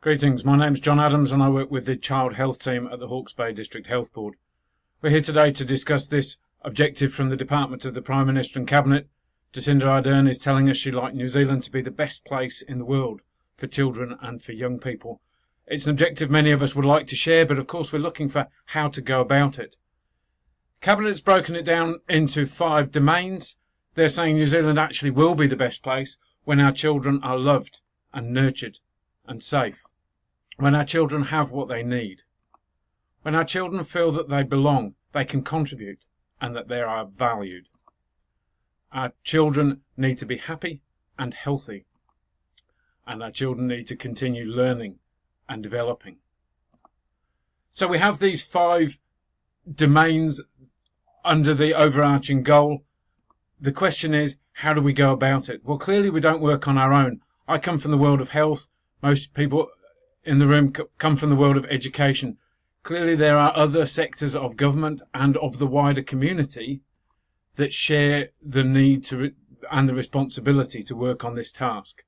Greetings, my name's John Adams and I work with the Child Health Team at the Hawke's Bay District Health Board. We're here today to discuss this objective from the Department of the Prime Minister and Cabinet. Jacinda Ardern is telling us she'd like New Zealand to be the best place in the world for children and for young people. It's an objective many of us would like to share, but of course we're looking for how to go about it. Cabinet's broken it down into 5 domains. They're saying New Zealand actually will be the best place when our children are loved and nurtured and safe. When our children have what they need. When our children feel that they belong, they can contribute, and that they are valued. Our children need to be happy and healthy. And our children need to continue learning and developing. So we have these 5 domains under the overarching goal. The question is, how do we go about it? Well, clearly we don't work on our own. I come from the world of health. Most people in the room come from the world of education. Clearly there are other sectors of government and of the wider community that share the need to and the responsibility to work on this task.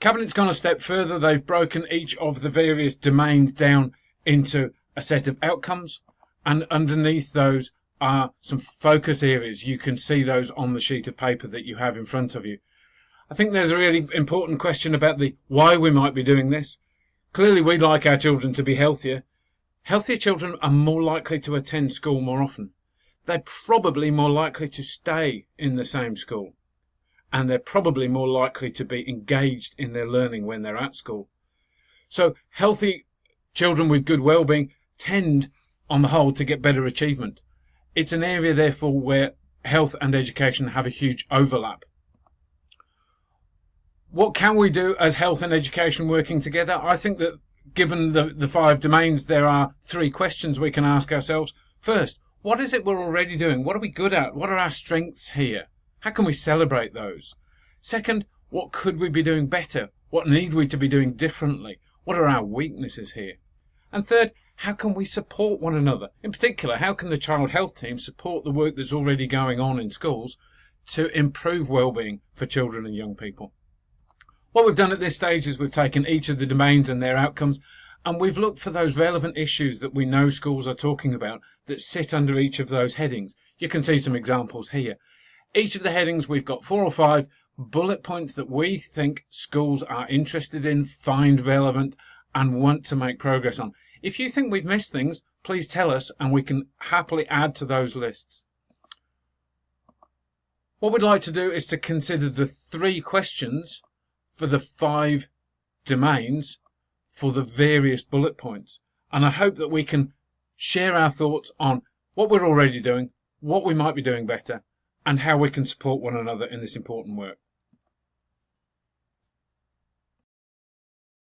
Cabinet's gone a step further. They've broken each of the various domains down into a set of outcomes, and underneath those are some focus areas. You can see those on the sheet of paper that you have in front of you. I think there's a really important question about the why we might be doing this. Clearly we'd like our children to be healthier. Healthier children are more likely to attend school more often. They're probably more likely to stay in the same school. And they're probably more likely to be engaged in their learning when they're at school. So healthy children with good well-being tend, on the whole, to get better achievement. It's an area, therefore, where health and education have a huge overlap. What can we do as health and education working together? I think that given the 5 domains, there are 3 questions we can ask ourselves. First, what is it we're already doing? What are we good at? What are our strengths here? How can we celebrate those? Second, what could we be doing better? What need we to be doing differently? What are our weaknesses here? And third, how can we support one another? In particular, how can the Child Health Team support the work that's already going on in schools to improve well-being for children and young people? What we've done at this stage is we've taken each of the domains and their outcomes, and we've looked for those relevant issues that we know schools are talking about that sit under each of those headings. You can see some examples here. Each of the headings, we've got 4 or 5 bullet points that we think schools are interested in, find relevant, and want to make progress on. If you think we've missed things, please tell us and we can happily add to those lists. What we'd like to do is to consider the 3 questions for the 5 domains for the various bullet points. And I hope that we can share our thoughts on what we're already doing, what we might be doing better, and how we can support one another in this important work.